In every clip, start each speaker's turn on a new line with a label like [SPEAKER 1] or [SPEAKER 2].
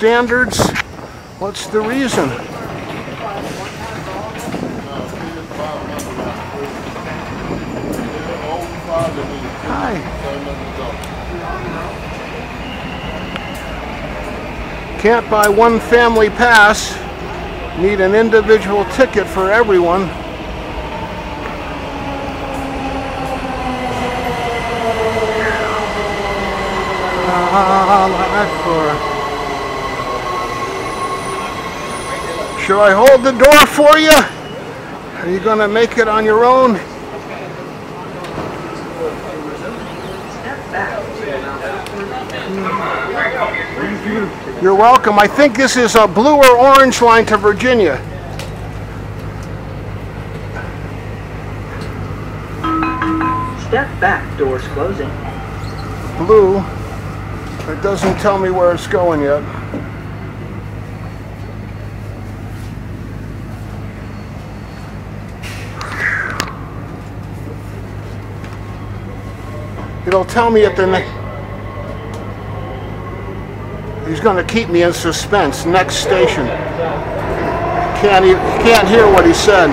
[SPEAKER 1] standards? What's the reason? Hi. Can't buy one family pass. Need an individual ticket for everyone. Should I hold the door for you? Are you going to make it on your own? You're welcome. I think this is a blue or orange line to Virginia.
[SPEAKER 2] Step back, doors closing.
[SPEAKER 1] Blue. It doesn't tell me where it's going yet. It'll tell me at the next. He's going to keep me in suspense. Next station. Can't hear what he said.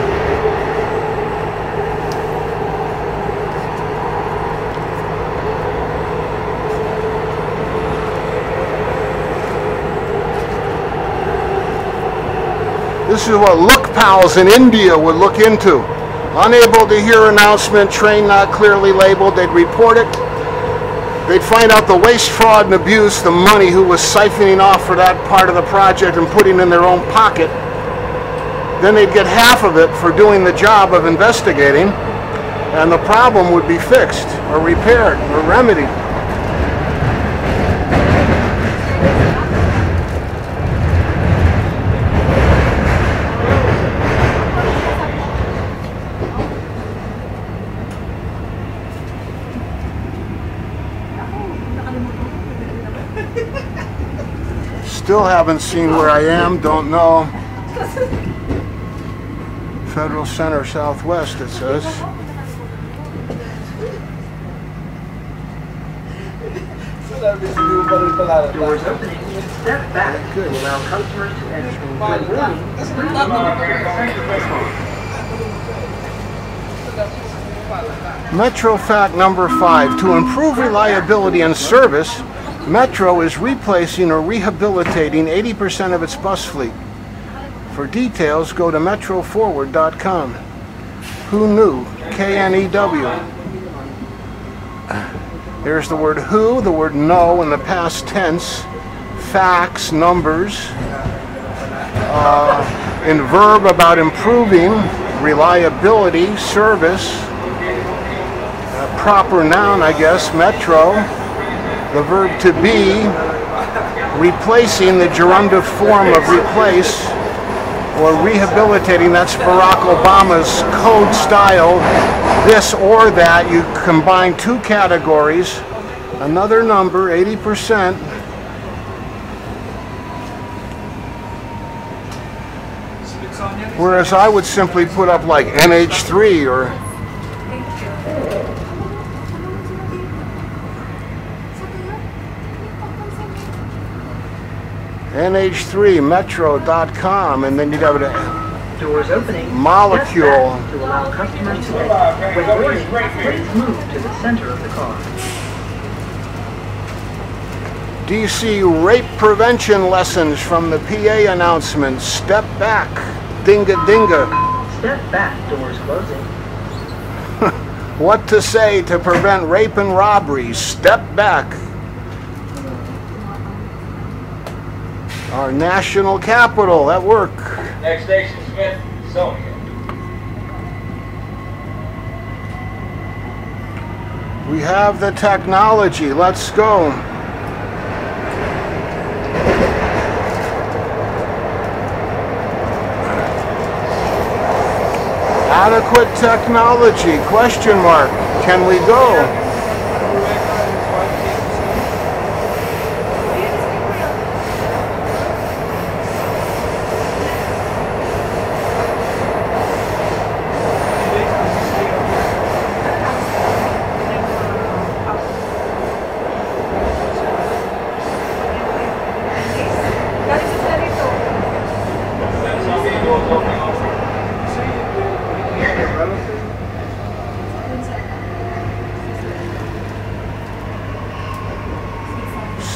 [SPEAKER 1] This is what Look Pals in India would look into. Unable to hear announcement, train not clearly labeled, they'd report it. They'd find out the waste, fraud, and abuse, the money who was siphoning off for that part of the project and putting in their own pocket. Then they'd get half of it for doing the job of investigating, and the problem would be fixed, or repaired, or remedied. Still haven't seen where I am, don't know. Federal Center Southwest, it says.
[SPEAKER 2] Doors opening. Step back to allow customers to enter.
[SPEAKER 1] Metro fact number 5. To improve reliability and service, Metro is replacing or rehabilitating 80% of its bus fleet. For details, go to metroforward.com. Who knew? K-N-E-W. There's the word who, the word know in the past tense, facts, numbers, in verb about improving, reliability, service, proper noun, I guess, Metro. The verb to be, replacing the gerundive form of replace, or rehabilitating. That's Barack Obama's code style, this or that. You combine two categories, another number, 80%. Whereas I would simply put up like NH3 or NH3 metro.com, and then you'd have a
[SPEAKER 2] doors opening.
[SPEAKER 1] molecule.
[SPEAKER 2] To allow customers to exit. When boarding, please move to the center of the car.
[SPEAKER 1] DC rape prevention lessons from the PA announcement. Step back. Dinga dinga.
[SPEAKER 2] Step back, doors closing.
[SPEAKER 1] What to say to prevent rape and robbery? Step back. Our national capital at work.
[SPEAKER 3] Next station, Smith, Sonia.
[SPEAKER 1] We have the technology. Let's go. Adequate technology? Question mark. Can we go?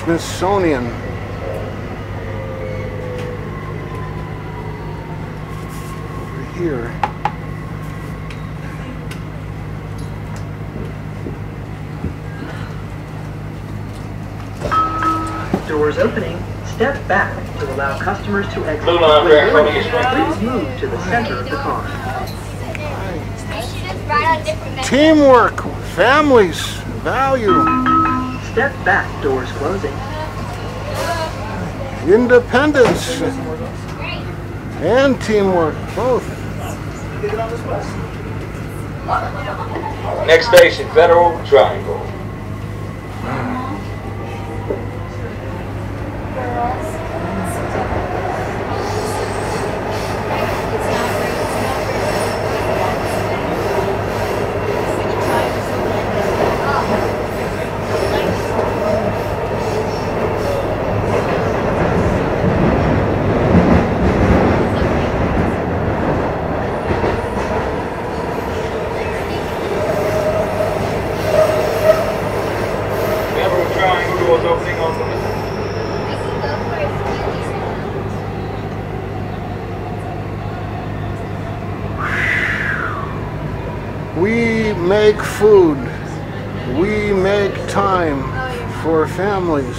[SPEAKER 1] Smithsonian. Over here.
[SPEAKER 2] Doors opening. Step back to allow customers to exit.
[SPEAKER 3] Blue line,
[SPEAKER 2] When
[SPEAKER 3] Coming
[SPEAKER 2] boarding,
[SPEAKER 3] Spring.
[SPEAKER 2] please move to the center of the car.
[SPEAKER 1] Teamwork, families, value,
[SPEAKER 2] Step back, doors closing.
[SPEAKER 1] independence, and teamwork, both.
[SPEAKER 3] Next station, Federal Triangle. Federal Triangle doors opening on the
[SPEAKER 1] We make food. We make time for families.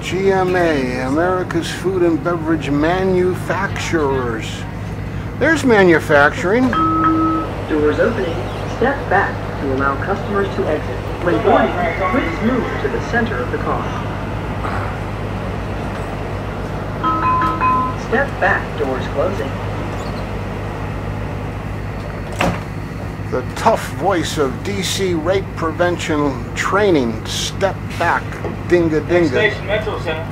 [SPEAKER 1] GMA, America's Food and Beverage Manufacturers. There's manufacturing.
[SPEAKER 2] Doors opening. Step back to allow customers to exit. When boarding, please move to the center of the car. Step back, doors closing.
[SPEAKER 1] The tough voice of DC rape prevention training. Step back, dinga
[SPEAKER 3] Next
[SPEAKER 1] dinga.
[SPEAKER 3] station, Metro Center.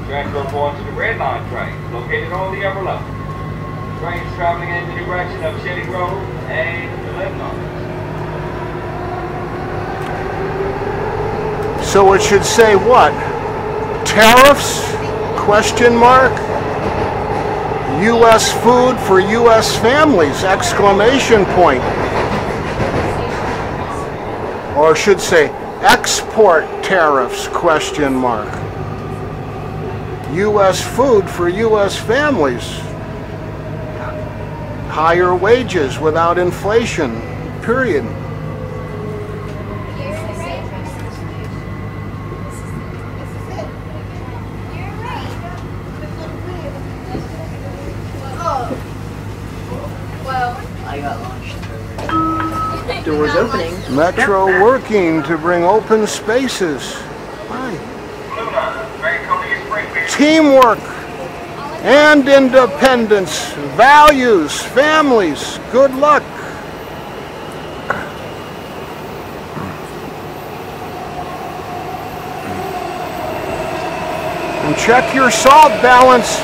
[SPEAKER 3] Transfer forward to the Red Line train, located on the upper level. Trains traveling in the direction of Shady Grove and Lebanon.
[SPEAKER 1] So it should say what? Tariffs? Question mark. U.S. food for U.S. families! Exclamation point. Or it should say export tariffs? Question mark. U.S. food for U.S. families. Higher wages without inflation. Period.
[SPEAKER 2] Doors opening.
[SPEAKER 1] Metro
[SPEAKER 2] Step back.
[SPEAKER 1] working to bring open spaces. Hi.
[SPEAKER 3] Blue Line, train coming in Springfield.
[SPEAKER 1] Teamwork and independence, values, families, good luck. And check your salt balance.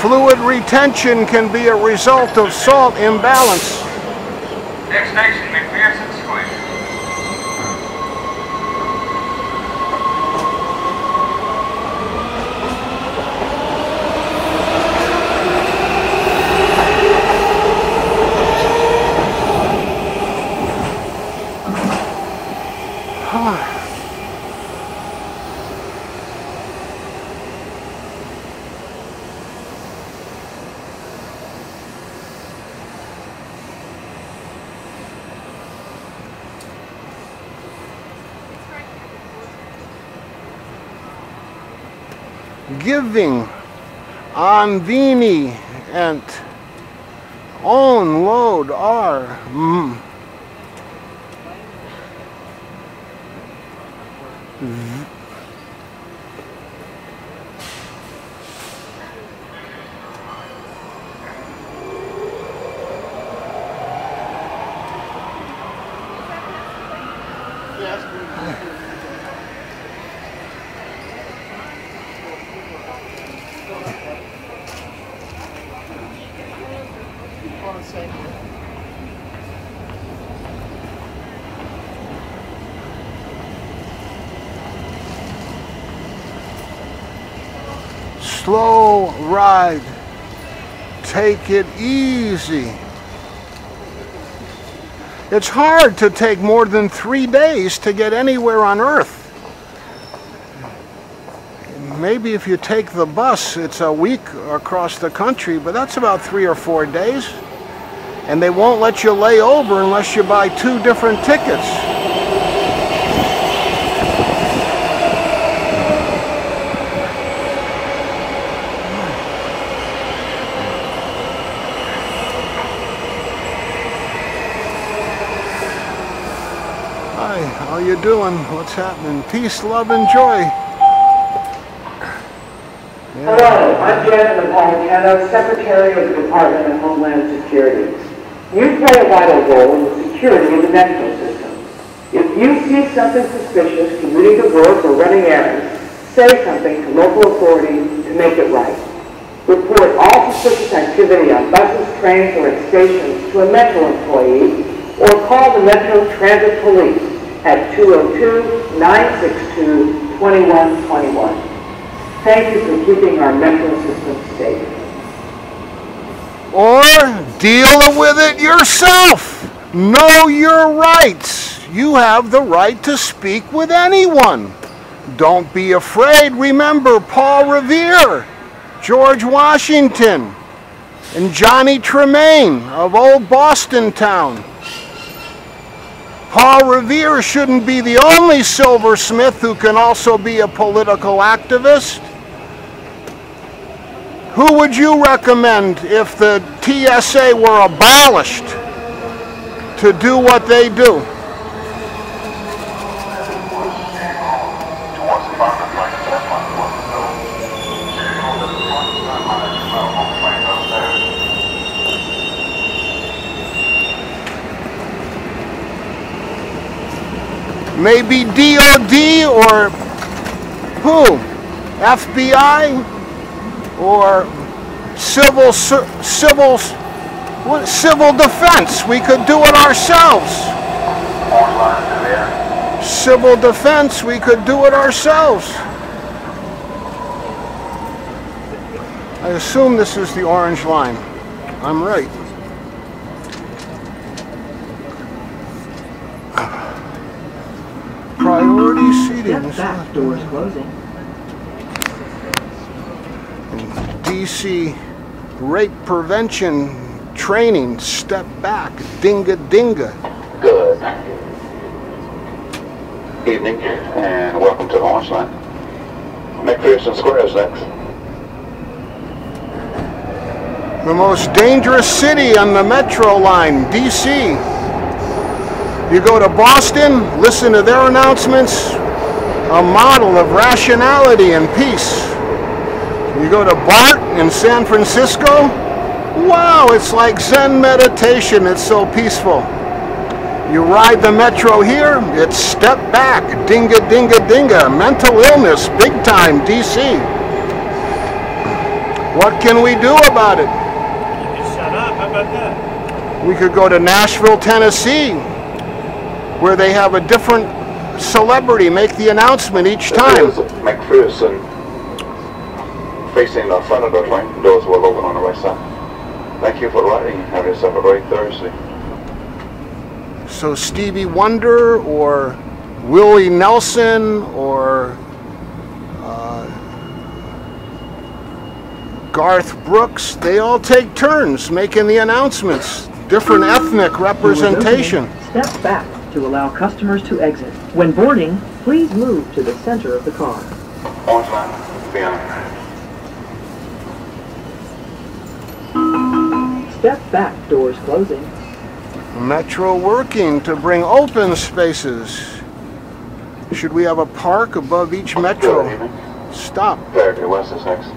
[SPEAKER 1] Fluid retention can be a result of salt imbalance.
[SPEAKER 3] Next station, McPherson Square.
[SPEAKER 1] Giving, Anvini, and on load are. Slow ride. Take it easy. It's hard to take more than 3 days to get anywhere on Earth. Maybe if you take the bus, it's a week across the country, but that's about 3 or 4 days. And they won't let you lay over unless you buy 2 different tickets. Hi, how you doing? What's happening? Peace, love, and joy.
[SPEAKER 4] Hello, I'm Janet Napolitano, Secretary of the Department of Homeland Security. You play a vital role in the security of the Metro system. If you see something suspicious commuting to work or running errands, say something to local authorities to make it right. Report all suspicious activity on buses, trains, or at stations to a Metro employee, or call the Metro Transit Police at 202-962-2121. Thank you for keeping our Metro system safe.
[SPEAKER 1] Or deal with it yourself. Know your rights. You have the right to speak with anyone. Don't be afraid. Remember Paul Revere, George Washington, and Johnny Tremaine of old Boston town. Paul Revere shouldn't be the only silversmith who can also be a political activist. Who would you recommend if the TSA were abolished to do what they do? Maybe DOD or who? FBI? Or civil defense. We could do it ourselves. Civil defense, we could do it ourselves. I assume this is the orange line. I'm right. Priority seating.
[SPEAKER 2] Step back, doors closing.
[SPEAKER 1] DC rape prevention training, step back, dinga dinga.
[SPEAKER 5] Good evening and welcome to the launch line. McPherson Square is next.
[SPEAKER 1] The most dangerous city on the Metro line, DC. You go to Boston, listen to their announcements, a model of rationality and peace. You go to BART in San Francisco, wow, it's like Zen meditation, it's so peaceful. You ride the Metro here, it's step back, dinga dinga dinga, mental illness, big time, DC. What can we do about it?
[SPEAKER 6] You just shut up, how about that?
[SPEAKER 1] We could go to Nashville, Tennessee, where they have a different celebrity make the announcement each time.
[SPEAKER 5] McPherson facing the front of the train. Doors will open on the right side. Thank you for riding. Have yourself a great Thursday.
[SPEAKER 1] So Stevie Wonder or Willie Nelson or Garth Brooks, they all take turns making the announcements. Different ethnic representation.
[SPEAKER 2] Step back to allow customers to exit. When boarding, please move to the center of the car.
[SPEAKER 5] Orange line, beyond.
[SPEAKER 2] Step back, doors closing.
[SPEAKER 1] Metro working to bring open spaces. Should we have a park above each metro?
[SPEAKER 5] Good evening.
[SPEAKER 1] Stop.
[SPEAKER 5] Clarity West is next.